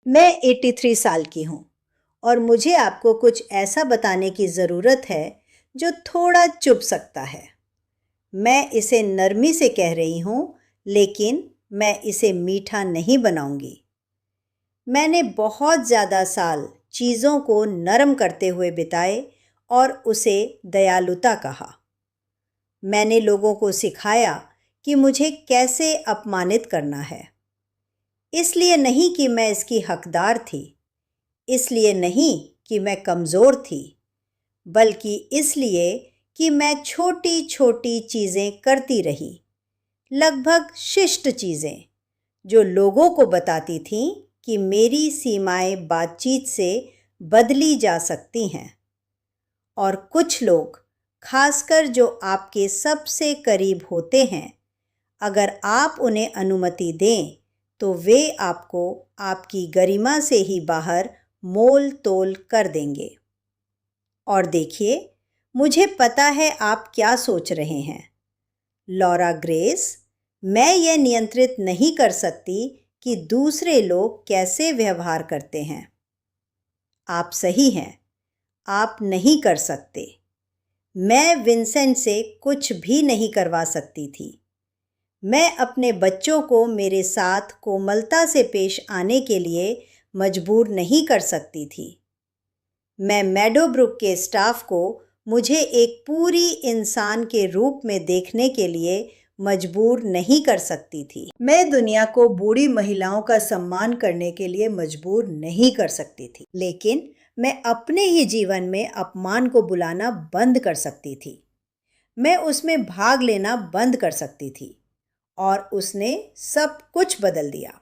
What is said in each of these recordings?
मैं 83 साल की हूँ और मुझे आपको कुछ ऐसा बताने की ज़रूरत है जो थोड़ा चुभ सकता है। मैं इसे नरमी से कह रही हूँ, लेकिन मैं इसे मीठा नहीं बनाऊंगी। मैंने बहुत ज़्यादा साल चीज़ों को नरम करते हुए बिताए और उसे दयालुता कहा। मैंने लोगों को सिखाया कि मुझे कैसे अपमानित करना है। इसलिए नहीं कि मैं इसकी हकदार थी, इसलिए नहीं कि मैं कमज़ोर थी, बल्कि इसलिए कि मैं छोटी छोटी चीज़ें करती रही, लगभग शिष्ट चीज़ें जो लोगों को बताती थीं कि मेरी सीमाएं बातचीत से बदली जा सकती हैं। और कुछ लोग, खासकर जो आपके सबसे करीब होते हैं, अगर आप उन्हें अनुमति दें तो वे आपको आपकी गरिमा से ही बाहर मोल तोल कर देंगे। और देखिए, मुझे पता है आप क्या सोच रहे हैं। लॉरा ग्रेस, मैं यह नियंत्रित नहीं कर सकती कि दूसरे लोग कैसे व्यवहार करते हैं। आप सही हैं, आप नहीं कर सकते। मैं विंसेंट से कुछ भी नहीं करवा सकती थी। मैं अपने बच्चों को मेरे साथ कोमलता से पेश आने के लिए मजबूर नहीं कर सकती थी। मैं मेडोब्रुक के स्टाफ को मुझे एक पूरी इंसान के रूप में देखने के लिए मजबूर नहीं कर सकती थी। मैं दुनिया को बूढ़ी महिलाओं का सम्मान करने के लिए मजबूर नहीं कर सकती थी, लेकिन मैं अपने ही जीवन में अपमान को बुलाना बंद कर सकती थी। मैं उसमें भाग लेना बंद कर सकती थी और उसने सब कुछ बदल दिया।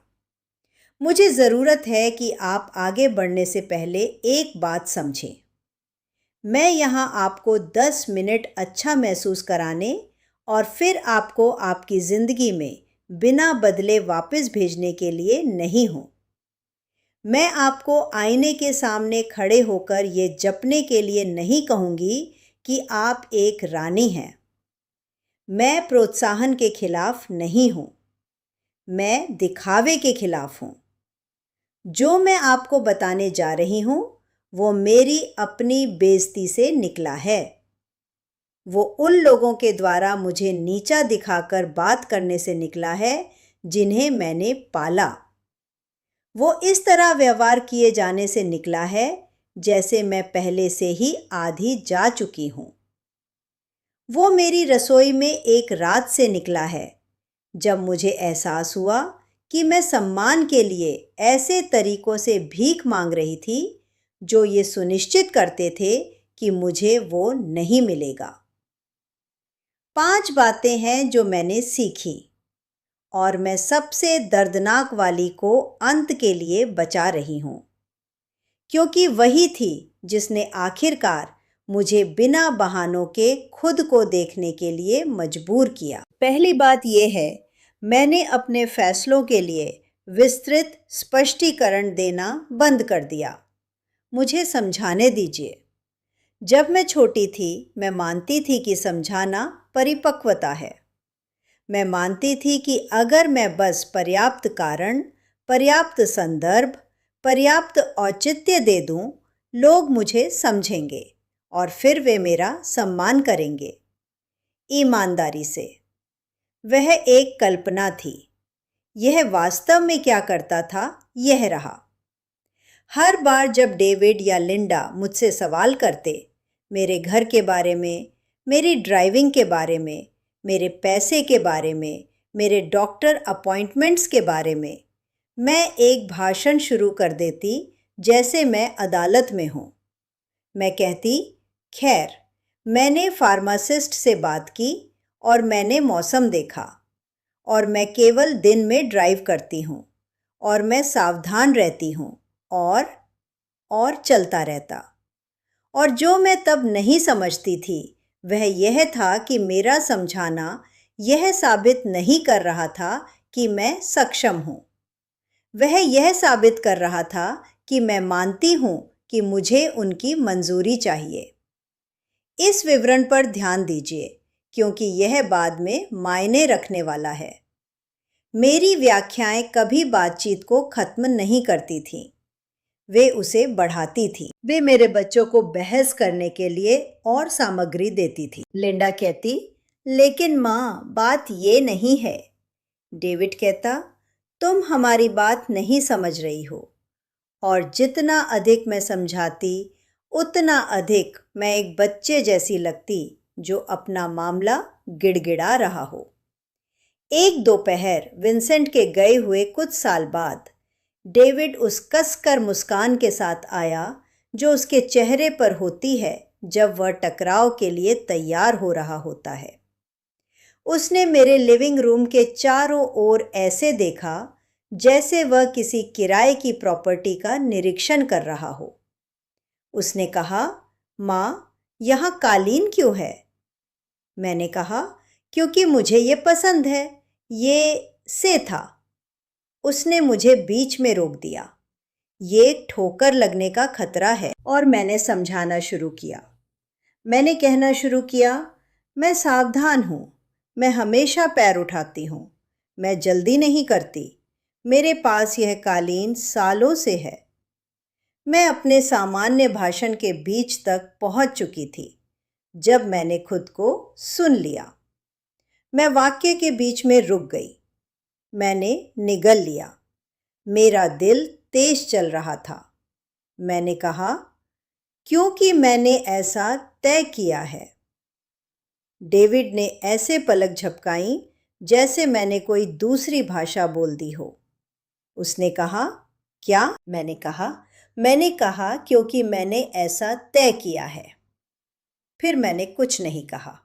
मुझे ज़रूरत है कि आप आगे बढ़ने से पहले एक बात समझें। मैं यहाँ आपको 10 मिनट अच्छा महसूस कराने और फिर आपको आपकी ज़िंदगी में बिना बदले वापस भेजने के लिए नहीं हूँ। मैं आपको आईने के सामने खड़े होकर ये जपने के लिए नहीं कहूँगी कि आप एक रानी हैं। मैं प्रोत्साहन के खिलाफ नहीं हूँ, मैं दिखावे के खिलाफ हूँ। जो मैं आपको बताने जा रही हूँ वो मेरी अपनी बेइज्जती से निकला है। वो उन लोगों के द्वारा मुझे नीचा दिखाकर बात करने से निकला है जिन्हें मैंने पाला। वो इस तरह व्यवहार किए जाने से निकला है जैसे मैं पहले से ही आधी जा चुकी हूँ। वो मेरी रसोई में एक रात से निकला है जब मुझे एहसास हुआ कि मैं सम्मान के लिए ऐसे तरीकों से भीख मांग रही थी जो ये सुनिश्चित करते थे कि मुझे वो नहीं मिलेगा। 5 बातें हैं जो मैंने सीखी और मैं सबसे दर्दनाक वाली को अंत के लिए बचा रही हूँ, क्योंकि वही थी जिसने आखिरकार मुझे बिना बहानों के खुद को देखने के लिए मजबूर किया। पहली बात यह है, मैंने अपने फैसलों के लिए विस्तृत स्पष्टीकरण देना बंद कर दिया। मुझे समझाने दीजिए। जब मैं छोटी थी, मैं मानती थी कि समझाना परिपक्वता है। मैं मानती थी कि अगर मैं बस पर्याप्त कारण, पर्याप्त संदर्भ, पर्याप्त औचित्य दे दूं, लोग मुझे समझेंगे और फिर वे मेरा सम्मान करेंगे। ईमानदारी से, वह एक कल्पना थी। यह वास्तव में क्या करता था, यह रहा। हर बार जब डेविड या लिंडा मुझसे सवाल करते, मेरे घर के बारे में, मेरी ड्राइविंग के बारे में, मेरे पैसे के बारे में, मेरे डॉक्टर अपॉइंटमेंट्स के बारे में, मैं एक भाषण शुरू कर देती जैसे मैं अदालत में हूँ। मैं कहती, खैर, मैंने फार्मासिस्ट से बात की और मैंने मौसम देखा और मैं केवल दिन में ड्राइव करती हूँ और मैं सावधान रहती हूँ और चलता रहता। और जो मैं तब नहीं समझती थी वह यह था कि मेरा समझाना यह साबित नहीं कर रहा था कि मैं सक्षम हूँ। वह यह साबित कर रहा था कि मैं मानती हूँ कि मुझे उनकी मंजूरी चाहिए। इस विवरण पर ध्यान दीजिए क्योंकि यह बाद में मायने रखने वाला है। मेरी व्याख्याएं कभी बातचीत को खत्म नहीं करती थीं। वे उसे बढ़ाती थी। वे मेरे बच्चों को बहस करने के लिए और सामग्री देती थी। लिंडा कहती, लेकिन माँ, बात ये नहीं है। डेविड कहता, तुम हमारी बात नहीं समझ रही हो। और जितना अधिक मैं समझाती, उतना अधिक मैं एक बच्चे जैसी लगती जो अपना मामला गिड़गिड़ा रहा हो। एक दोपहर विंसेंट के गए हुए कुछ साल बाद डेविड उस कसकर मुस्कान के साथ आया जो उसके चेहरे पर होती है जब वह टकराव के लिए तैयार हो रहा होता है। उसने मेरे लिविंग रूम के चारों ओर ऐसे देखा जैसे वह किसी किराए की प्रॉपर्टी का निरीक्षण कर रहा हो। उसने कहा, माँ, यहाँ कालीन क्यों है? मैंने कहा, क्योंकि मुझे ये पसंद है। ये से था। उसने मुझे बीच में रोक दिया। ये ठोकर लगने का खतरा है। और मैंने समझाना शुरू किया। मैंने कहना शुरू किया, मैं सावधान हूँ। मैं हमेशा पैर उठाती हूँ। मैं जल्दी नहीं करती। मेरे पास यह कालीन सालों से है। मैं अपने सामान्य भाषण के बीच तक पहुँच चुकी थी जब मैंने खुद को सुन लिया। मैं वाक्य के बीच में रुक गई। मैंने निगल लिया। मेरा दिल तेज चल रहा था। मैंने कहा, क्योंकि मैंने ऐसा तय किया है। डेविड ने ऐसे पलक झपकाई जैसे मैंने कोई दूसरी भाषा बोल दी हो। उसने कहा, क्या? मैंने कहा क्योंकि मैंने ऐसा तय किया है। फिर मैंने कुछ नहीं कहा।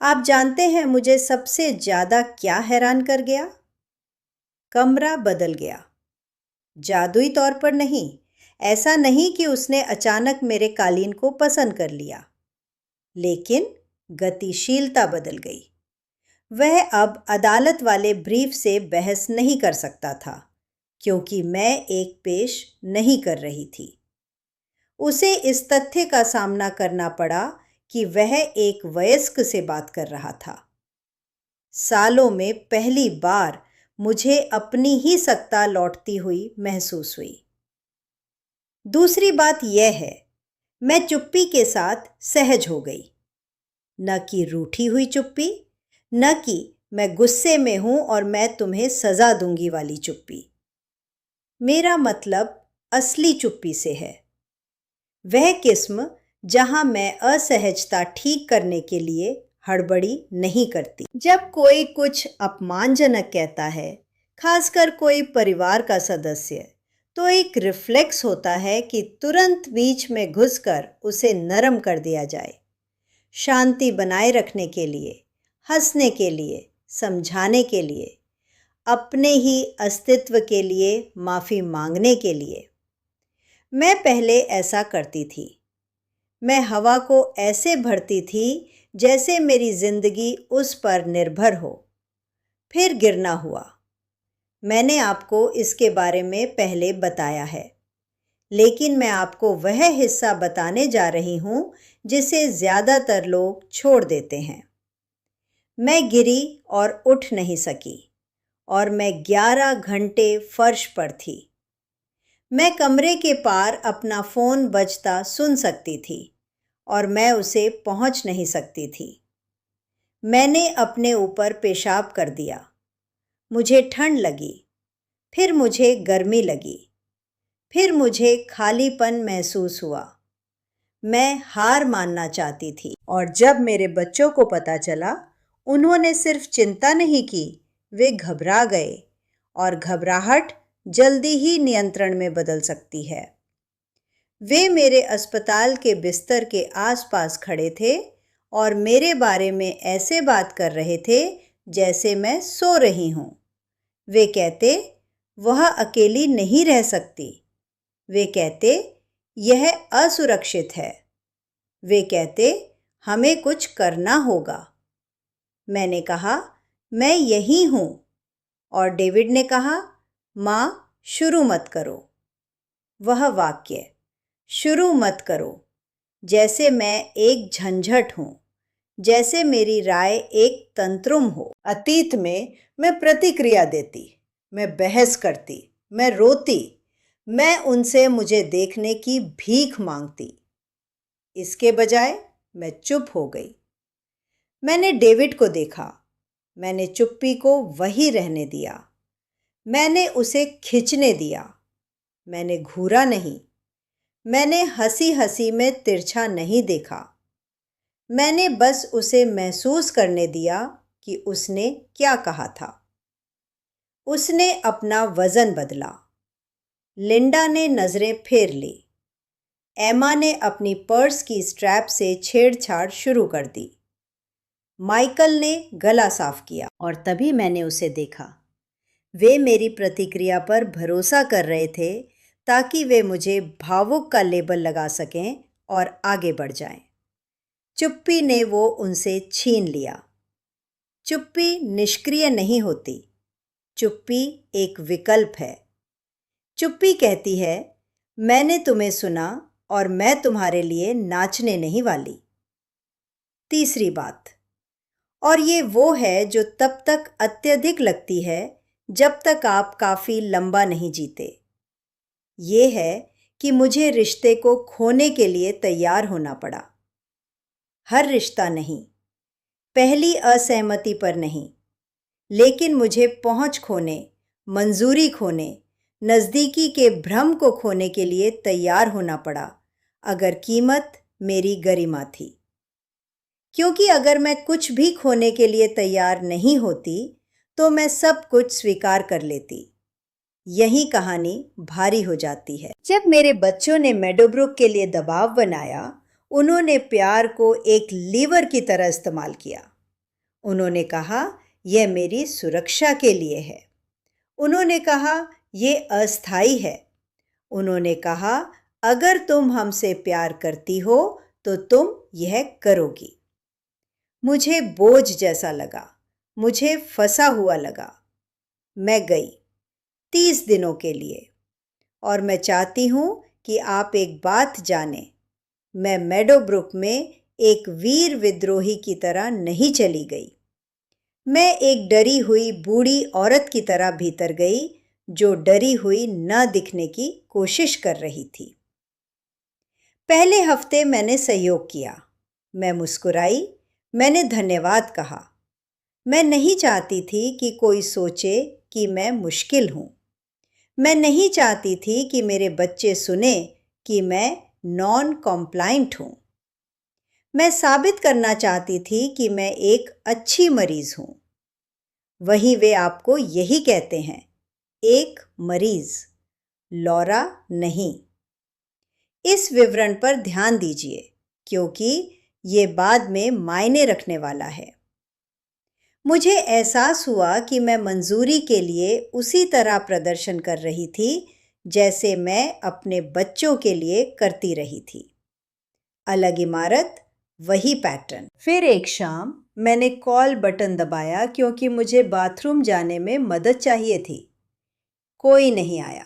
आप जानते हैं मुझे सबसे ज्यादा क्या हैरान कर गया? कमरा बदल गया। जादुई तौर पर नहीं। ऐसा नहीं कि उसने अचानक मेरे कालीन को पसंद कर लिया, लेकिन गतिशीलता बदल गई। वह अब अदालत वाले ब्रीफ से बहस नहीं कर सकता था क्योंकि मैं एक पेश नहीं कर रही थी। उसे इस तथ्य का सामना करना पड़ा कि वह एक वयस्क से बात कर रहा था। सालों में पहली बार मुझे अपनी ही सत्ता लौटती हुई महसूस हुई। दूसरी बात यह है, मैं चुप्पी के साथ सहज हो गई। न कि रूठी हुई चुप्पी, न कि मैं गुस्से में हूं और मैं तुम्हें सजा दूंगी वाली चुप्पी। मेरा मतलब असली चुप्पी से है। वह किस्म जहां मैं असहजता ठीक करने के लिए हड़बड़ी नहीं करती। जब कोई कुछ अपमानजनक कहता है, खासकर कोई परिवार का सदस्य, तो एक रिफ्लेक्स होता है कि तुरंत बीच में घुसकर उसे नरम कर दिया जाए। शांति बनाए रखने के लिए, हंसने के लिए, समझाने के लिए, अपने ही अस्तित्व के लिए माफ़ी मांगने के लिए। मैं पहले ऐसा करती थी। मैं हवा को ऐसे भरती थी जैसे मेरी जिंदगी उस पर निर्भर हो। फिर गिरना हुआ। मैंने आपको इसके बारे में पहले बताया है, लेकिन मैं आपको वह हिस्सा बताने जा रही हूँ जिसे ज़्यादातर लोग छोड़ देते हैं। मैं गिरी और उठ नहीं सकी और मैं 11 घंटे फर्श पर थी। मैं कमरे के पार अपना फ़ोन बजता सुन सकती थी और मैं उसे पहुंच नहीं सकती थी। मैंने अपने ऊपर पेशाब कर दिया। मुझे ठंड लगी, फिर मुझे गर्मी लगी, फिर मुझे खालीपन महसूस हुआ। मैं हार मानना चाहती थी। और जब मेरे बच्चों को पता चला, उन्होंने सिर्फ चिंता नहीं की, वे घबरा गए। और घबराहट जल्दी ही नियंत्रण में बदल सकती है। वे मेरे अस्पताल के बिस्तर के आसपास खड़े थे और मेरे बारे में ऐसे बात कर रहे थे जैसे मैं सो रही हूँ। वे कहते, वह अकेली नहीं रह सकती। वे कहते, यह असुरक्षित है। वे कहते, हमें कुछ करना होगा। मैंने कहा, मैं यही हूँ। और डेविड ने कहा, माँ, शुरू मत करो। वह वाक्य, शुरू मत करो, जैसे मैं एक झंझट हूँ, जैसे मेरी राय एक तंत्रुम हो। अतीत में मैं प्रतिक्रिया देती, मैं बहस करती, मैं रोती, मैं उनसे मुझे देखने की भीख मांगती। इसके बजाय मैं चुप हो गई। मैंने डेविड को देखा। मैंने चुप्पी को वही रहने दिया। मैंने उसे खींचने दिया। मैंने घूरा नहीं। मैंने हंसी हंसी में तिरछा नहीं देखा। मैंने बस उसे महसूस करने दिया कि उसने क्या कहा था। उसने अपना वजन बदला। लिंडा ने नजरें फेर ली। एमा ने अपनी पर्स की स्ट्रैप से छेड़छाड़ शुरू कर दी। माइकल ने गला साफ किया और तभी मैंने उसे देखा। वे मेरी प्रतिक्रिया पर भरोसा कर रहे थे ताकि वे मुझे भावुक का लेबल लगा सकें और आगे बढ़ जाएं। चुप्पी ने वो उनसे छीन लिया। चुप्पी निष्क्रिय नहीं होती। चुप्पी एक विकल्प है। चुप्पी कहती है, मैंने तुम्हें सुना और मैं तुम्हारे लिए नाचने नहीं वाली। तीसरी बात, और ये वो है जो तब तक अत्यधिक लगती है जब तक आप काफ़ी लंबा नहीं जीते। ये है कि मुझे रिश्ते को खोने के लिए तैयार होना पड़ा। हर रिश्ता नहीं, पहली असहमति पर नहीं, लेकिन मुझे पहुंच खोने, मंजूरी खोने, नज़दीकी के भ्रम को खोने के लिए तैयार होना पड़ा, अगर कीमत मेरी गरिमा थी। क्योंकि अगर मैं कुछ भी खोने के लिए तैयार नहीं होती तो मैं सब कुछ स्वीकार कर लेती। यही कहानी भारी हो जाती है। जब मेरे बच्चों ने मेडोब्रुक के लिए दबाव बनाया, उन्होंने प्यार को एक लीवर की तरह इस्तेमाल किया। उन्होंने कहा, यह मेरी सुरक्षा के लिए है। उन्होंने कहा, यह अस्थायी है। उन्होंने कहा, अगर तुम हमसे प्यार करती हो तो तुम यह करोगी। मुझे बोझ जैसा लगा। मुझे फंसा हुआ लगा। मैं गई 30 दिनों के लिए। और मैं चाहती हूँ कि आप एक बात जानें, मैं मेडोब्रुक में एक वीर विद्रोही की तरह नहीं चली गई। मैं एक डरी हुई बूढ़ी औरत की तरह भीतर गई जो डरी हुई न दिखने की कोशिश कर रही थी। पहले हफ्ते मैंने सहयोग किया। मैं मुस्कुराई। मैंने धन्यवाद कहा। मैं नहीं चाहती थी कि कोई सोचे कि मैं मुश्किल हूँ। मैं नहीं चाहती थी कि मेरे बच्चे सुने कि मैं नॉन कॉम्प्लाइंट हूँ। मैं साबित करना चाहती थी कि मैं एक अच्छी मरीज़ हूँ। वहीं वे आपको यही कहते हैं, एक मरीज़, लॉरा नहीं। इस विवरण पर ध्यान दीजिए क्योंकि ये बाद में मायने रखने वाला है। मुझे एहसास हुआ कि मैं मंजूरी के लिए उसी तरह प्रदर्शन कर रही थी जैसे मैं अपने बच्चों के लिए करती रही थी। अलग इमारत, वही पैटर्न। फिर एक शाम मैंने कॉल बटन दबाया क्योंकि मुझे बाथरूम जाने में मदद चाहिए थी। कोई नहीं आया।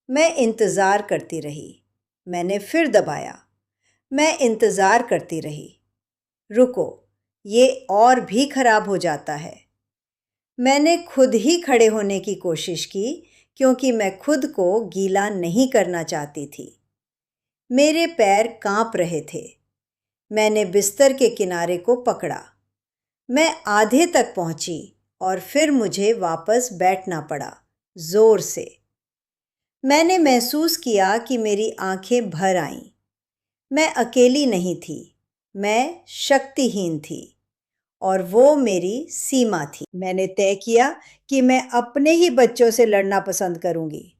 मैं इंतज़ार करती रही। मैंने फिर दबाया। मैं इंतज़ार करती रही। रुको, ये और भी खराब हो जाता है। मैंने खुद ही खड़े होने की कोशिश की क्योंकि मैं खुद को गीला नहीं करना चाहती थी। मेरे पैर कांप रहे थे। मैंने बिस्तर के किनारे को पकड़ा। मैं आधे तक पहुंची और फिर मुझे वापस बैठना पड़ा, जोर से। मैंने महसूस किया कि मेरी आंखें भर आईं। मैं अकेली नहीं थी, मैं शक्तिहीन थी और वो मेरी सीमा थी। मैंने तय किया कि मैं अपने ही बच्चों से लड़ना पसंद करूंगी,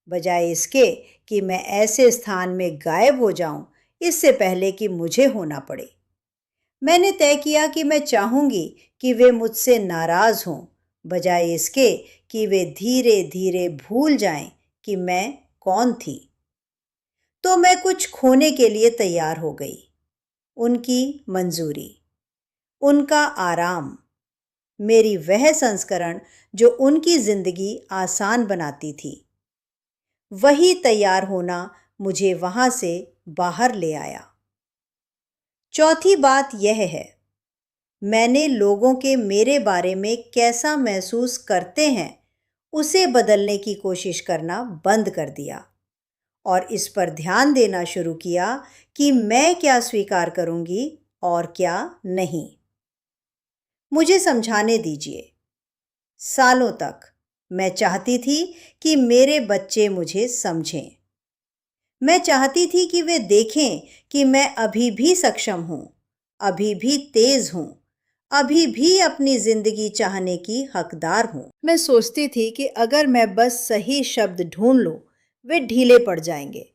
बजाय इसके कि मैं ऐसे स्थान में गायब हो जाऊं इससे पहले कि मुझे होना पड़े। मैंने तय किया कि मैं चाहूंगी कि वे मुझसे नाराज हों, बजाय इसके कि वे धीरे धीरे भूल जाएं कि मैं कौन थी। तो मैं कुछ खोने के लिए तैयार हो गई। उनकी मंजूरी, उनका आराम, मेरी वह संस्करण जो उनकी जिंदगी आसान बनाती थी। वही तैयार होना मुझे वहां से बाहर ले आया। चौथी बात यह है, मैंने लोगों के मेरे बारे में कैसा महसूस करते हैं उसे बदलने की कोशिश करना बंद कर दिया। और इस पर ध्यान देना शुरू किया कि मैं क्या स्वीकार करूंगी और क्या नहीं। मुझे समझाने दीजिए। सालों तक मैं चाहती थी कि मेरे बच्चे मुझे समझें। मैं चाहती थी कि वे देखें कि मैं अभी भी सक्षम हूँ, अभी भी तेज हूँ, अभी भी अपनी जिंदगी चाहने की हकदार हूँ। मैं सोचती थी कि अगर मैं बस सही शब्द ढूंढ लूँ, वे ढीले पड़ जाएंगे।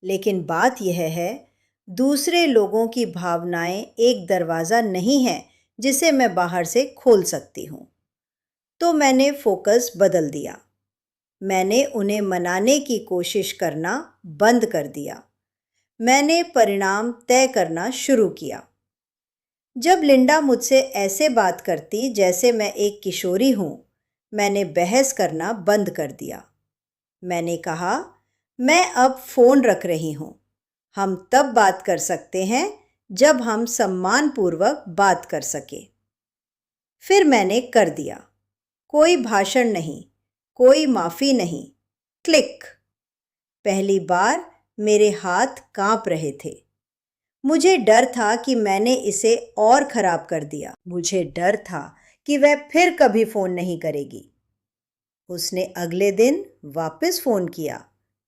लेकिन बात यह है, दूसरे लोगों की भावनाएं एक दरवाज़ा नहीं है जिसे मैं बाहर से खोल सकती हूँ। तो मैंने फोकस बदल दिया। मैंने उन्हें मनाने की कोशिश करना बंद कर दिया। मैंने परिणाम तय करना शुरू किया। जब लिंडा मुझसे ऐसे बात करती जैसे मैं एक किशोरी हूँ, मैंने बहस करना बंद कर दिया। मैंने कहा, मैं अब फ़ोन रख रही हूँ। हम तब बात कर सकते हैं जब हम सम्मानपूर्वक बात कर सके। फिर मैंने कर दिया। कोई भाषण नहीं, कोई माफ़ी नहीं, क्लिक। पहली बार मेरे हाथ कांप रहे थे। मुझे डर था कि मैंने इसे और खराब कर दिया। मुझे डर था कि वह फिर कभी फ़ोन नहीं करेगी। उसने अगले दिन वापस फ़ोन किया,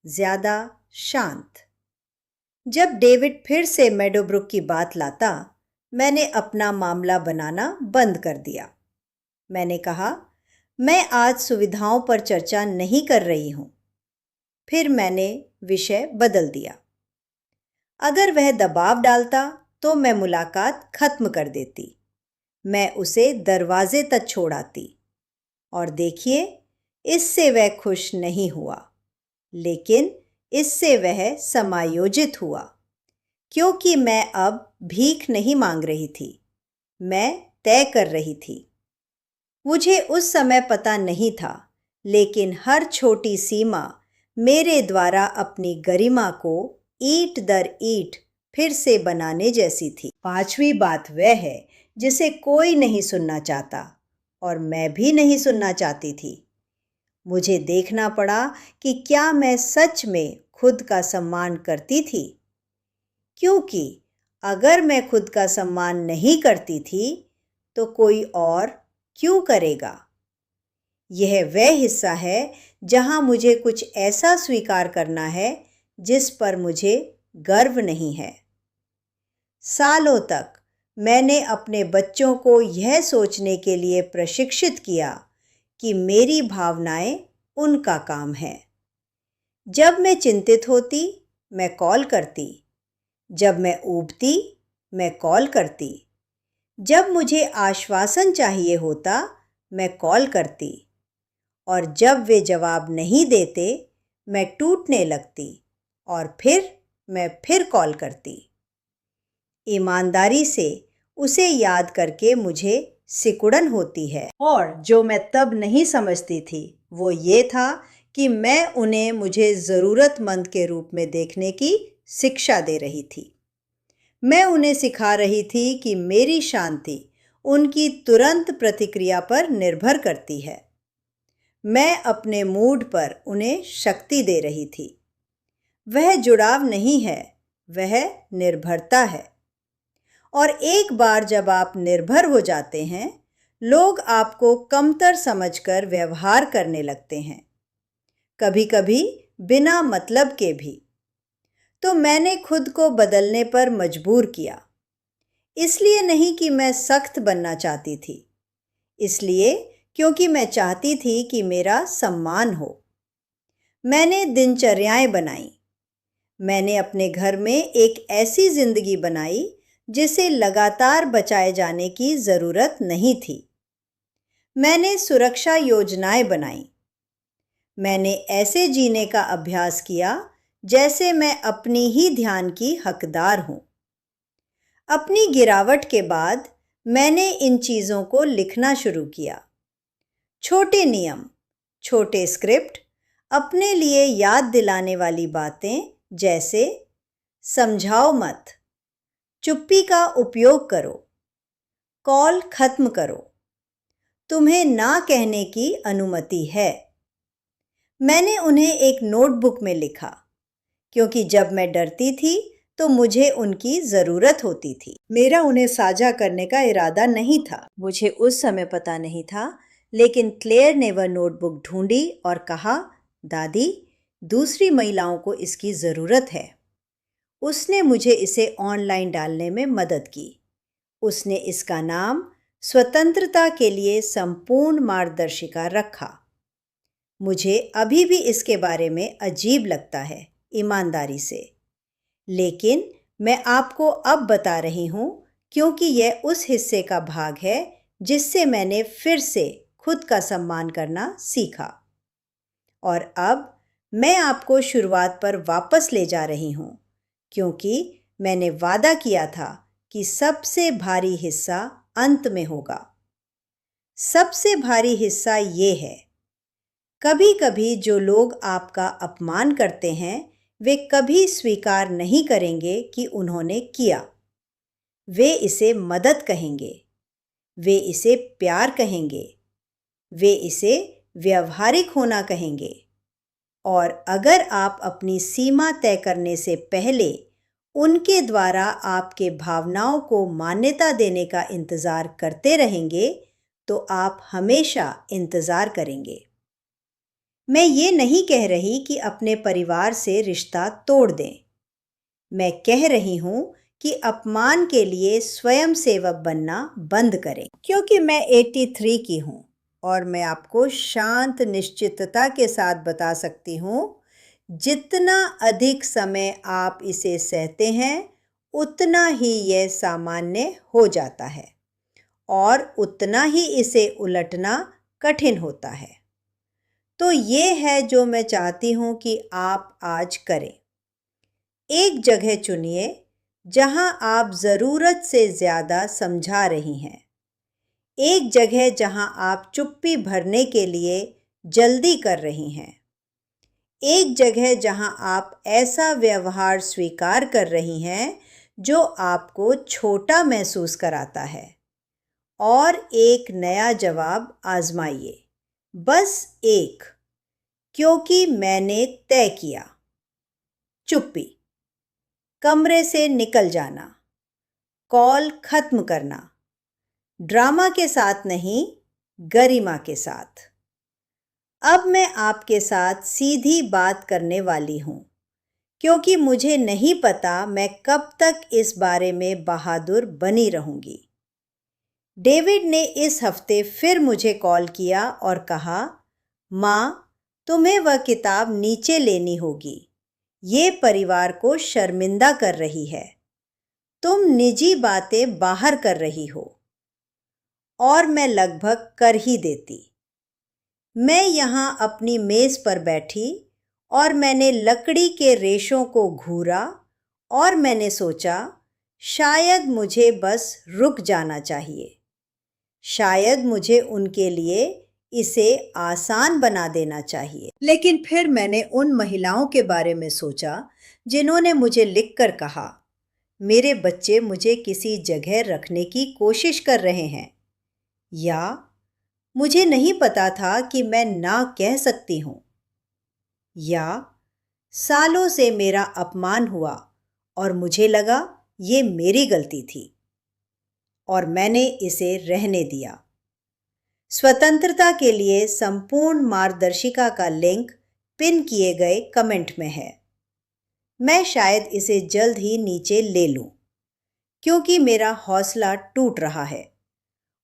ज़्यादा शांत। जब डेविड फिर से मेडोब्रुक की बात लाता, मैंने अपना मामला बनाना बंद कर दिया। मैंने कहा, मैं आज सुविधाओं पर चर्चा नहीं कर रही हूँ। फिर मैंने विषय बदल दिया। अगर वह दबाव डालता तो मैं मुलाकात खत्म कर देती। मैं उसे दरवाजे तक छोड़ आती। और देखिए, इससे वह खुश नहीं हुआ, लेकिन इससे वह समायोजित हुआ, क्योंकि मैं अब भीख नहीं मांग रही थी, मैं तय कर रही थी। मुझे उस समय पता नहीं था, लेकिन हर छोटी सीमा मेरे द्वारा अपनी गरिमा को ईंट दर ईंट फिर से बनाने जैसी थी। पांचवी बात वह है जिसे कोई नहीं सुनना चाहता, और मैं भी नहीं सुनना चाहती थी। मुझे देखना पड़ा कि क्या मैं सच में खुद का सम्मान करती थी, क्योंकि अगर मैं खुद का सम्मान नहीं करती थी तो कोई और क्यों करेगा। यह वह हिस्सा है जहां मुझे कुछ ऐसा स्वीकार करना है जिस पर मुझे गर्व नहीं है। सालों तक मैंने अपने बच्चों को यह सोचने के लिए प्रशिक्षित किया कि मेरी भावनाएं उनका काम है। जब मैं चिंतित होती, मैं कॉल करती। जब मैं ऊबती, मैं कॉल करती। जब मुझे आश्वासन चाहिए होता, मैं कॉल करती। और जब वे जवाब नहीं देते, मैं टूटने लगती और फिर मैं फिर कॉल करती। ईमानदारी से उसे याद करके मुझे सिकुड़न होती है, और जो मैं तब नहीं समझती थी वो ये था कि मैं उन्हें मुझे ज़रूरतमंद के रूप में देखने की शिक्षा दे रही थी। मैं उन्हें सिखा रही थी कि मेरी शांति उनकी तुरंत प्रतिक्रिया पर निर्भर करती है। मैं अपने मूड पर उन्हें शक्ति दे रही थी। वह जुड़ाव नहीं है, वह निर्भरता है। और एक बार जब आप निर्भर हो जाते हैं, लोग आपको कमतर समझकर व्यवहार करने लगते हैं, कभी-कभी बिना मतलब के भी। तो मैंने खुद को बदलने पर मजबूर किया। इसलिए नहीं कि मैं सख्त बनना चाहती थी, इसलिए क्योंकि मैं चाहती थी कि मेरा सम्मान हो। मैंने दिनचर्याएं बनाई। मैंने अपने घर में एक ऐसी जिंदगी बनाई जिसे लगातार बचाए जाने की ज़रूरत नहीं थी। मैंने सुरक्षा योजनाएं बनाई। मैंने ऐसे जीने का अभ्यास किया जैसे मैं अपनी ही ध्यान की हकदार हूँ। अपनी गिरावट के बाद मैंने इन चीज़ों को लिखना शुरू किया। छोटे नियम, छोटे स्क्रिप्ट, अपने लिए याद दिलाने वाली बातें, जैसे समझाओ मत, चुप्पी का उपयोग करो, कॉल खत्म करो, तुम्हें ना कहने की अनुमति है। मैंने उन्हें एक नोटबुक में लिखा, क्योंकि जब मैं डरती थी तो मुझे उनकी ज़रूरत होती थी। मेरा उन्हें साझा करने का इरादा नहीं था। मुझे उस समय पता नहीं था, लेकिन क्लेयर ने वह नोटबुक ढूंढी और कहा, दादी, दूसरी महिलाओं को इसकी ज़रूरत है। उसने मुझे इसे ऑनलाइन डालने में मदद की। उसने इसका नाम स्वतंत्रता के लिए संपूर्ण मार्गदर्शिका रखा। मुझे अभी भी इसके बारे में अजीब लगता है, ईमानदारी से, लेकिन मैं आपको अब बता रही हूँ क्योंकि यह उस हिस्से का भाग है जिससे मैंने फिर से खुद का सम्मान करना सीखा। और अब मैं आपको शुरुआत पर वापस ले जा रही हूँ, क्योंकि मैंने वादा किया था कि सबसे भारी हिस्सा अंत में होगा। सबसे भारी हिस्सा ये है, कभी कभी जो लोग आपका अपमान करते हैं वे कभी स्वीकार नहीं करेंगे कि उन्होंने किया। वे इसे मदद कहेंगे, वे इसे प्यार कहेंगे, वे इसे व्यवहारिक होना कहेंगे। और अगर आप अपनी सीमा तय करने से पहले उनके द्वारा आपके भावनाओं को मान्यता देने का इंतज़ार करते रहेंगे तो आप हमेशा इंतज़ार करेंगे। मैं ये नहीं कह रही कि अपने परिवार से रिश्ता तोड़ दें। मैं कह रही हूँ कि अपमान के लिए स्वयं सेवक बनना बंद करें। क्योंकि मैं 83 की हूँ और मैं आपको शांत निश्चितता के साथ बता सकती हूँ, जितना अधिक समय आप इसे सहते हैं उतना ही यह सामान्य हो जाता है और उतना ही इसे उलटना कठिन होता है। तो ये है जो मैं चाहती हूँ कि आप आज करें। एक जगह चुनिए जहां आप ज़रूरत से ज़्यादा समझा रही हैं। एक जगह जहां आप चुप्पी भरने के लिए जल्दी कर रही हैं। एक जगह जहां आप ऐसा व्यवहार स्वीकार कर रही हैं जो आपको छोटा महसूस कराता है। और एक नया जवाब आजमाइए, बस एक, क्योंकि मैंने तय किया। चुप्पी, कमरे से निकल जाना, कॉल खत्म करना, ड्रामा के साथ नहीं, गरिमा के साथ। अब मैं आपके साथ सीधी बात करने वाली हूँ, क्योंकि मुझे नहीं पता मैं कब तक इस बारे में बहादुर बनी रहूँगी। डेविड ने इस हफ्ते फिर मुझे कॉल किया और कहा, माँ, तुम्हें वह किताब नीचे लेनी होगी। ये परिवार को शर्मिंदा कर रही है। तुम निजी बातें बाहर कर रही हो। और मैं लगभग कर ही देती। मैं यहाँ अपनी मेज़ पर बैठी और मैंने लकड़ी के रेशों को घूरा और मैंने सोचा, शायद मुझे बस रुक जाना चाहिए। शायद मुझे उनके लिए इसे आसान बना देना चाहिए। लेकिन फिर मैंने उन महिलाओं के बारे में सोचा जिन्होंने मुझे लिखकर कहा, मेरे बच्चे मुझे किसी जगह रखने की कोशिश कर रहे हैं, या मुझे नहीं पता था कि मैं ना कह सकती हूँ, या सालों से मेरा अपमान हुआ और मुझे लगा ये मेरी गलती थी और मैंने इसे रहने दिया। स्वतंत्रता के लिए संपूर्ण मार्गदर्शिका का लिंक पिन किए गए कमेंट में है। मैं शायद इसे जल्द ही नीचे ले लूं, क्योंकि मेरा हौसला टूट रहा है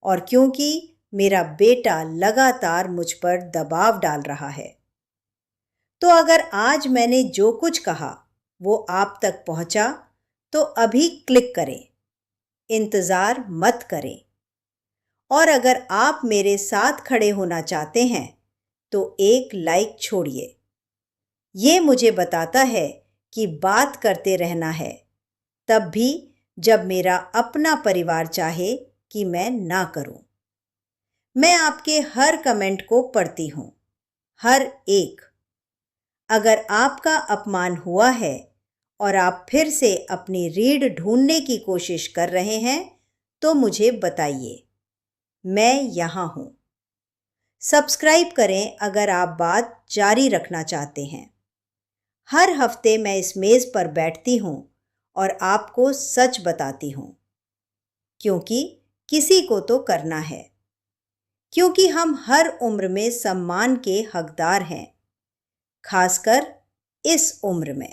और क्योंकि मेरा बेटा लगातार मुझ पर दबाव डाल रहा है। तो अगर आज मैंने जो कुछ कहा वो आप तक पहुंचा, तो अभी क्लिक करें, इंतज़ार मत करें। और अगर आप मेरे साथ खड़े होना चाहते हैं तो एक लाइक छोड़िए। ये मुझे बताता है कि बात करते रहना है, तब भी जब मेरा अपना परिवार चाहे कि मैं ना करूं। मैं आपके हर कमेंट को पढ़ती हूं, हर एक। अगर आपका अपमान हुआ है और आप फिर से अपनी रीढ़ ढूंढने की कोशिश कर रहे हैं तो मुझे बताइए, मैं यहाँ हूँ। सब्सक्राइब करें अगर आप बात जारी रखना चाहते हैं। हर हफ्ते मैं इस मेज़ पर बैठती हूँ और आपको सच बताती हूँ, क्योंकि किसी को तो करना है, क्योंकि हम हर उम्र में सम्मान के हकदार हैं, खासकर इस उम्र में।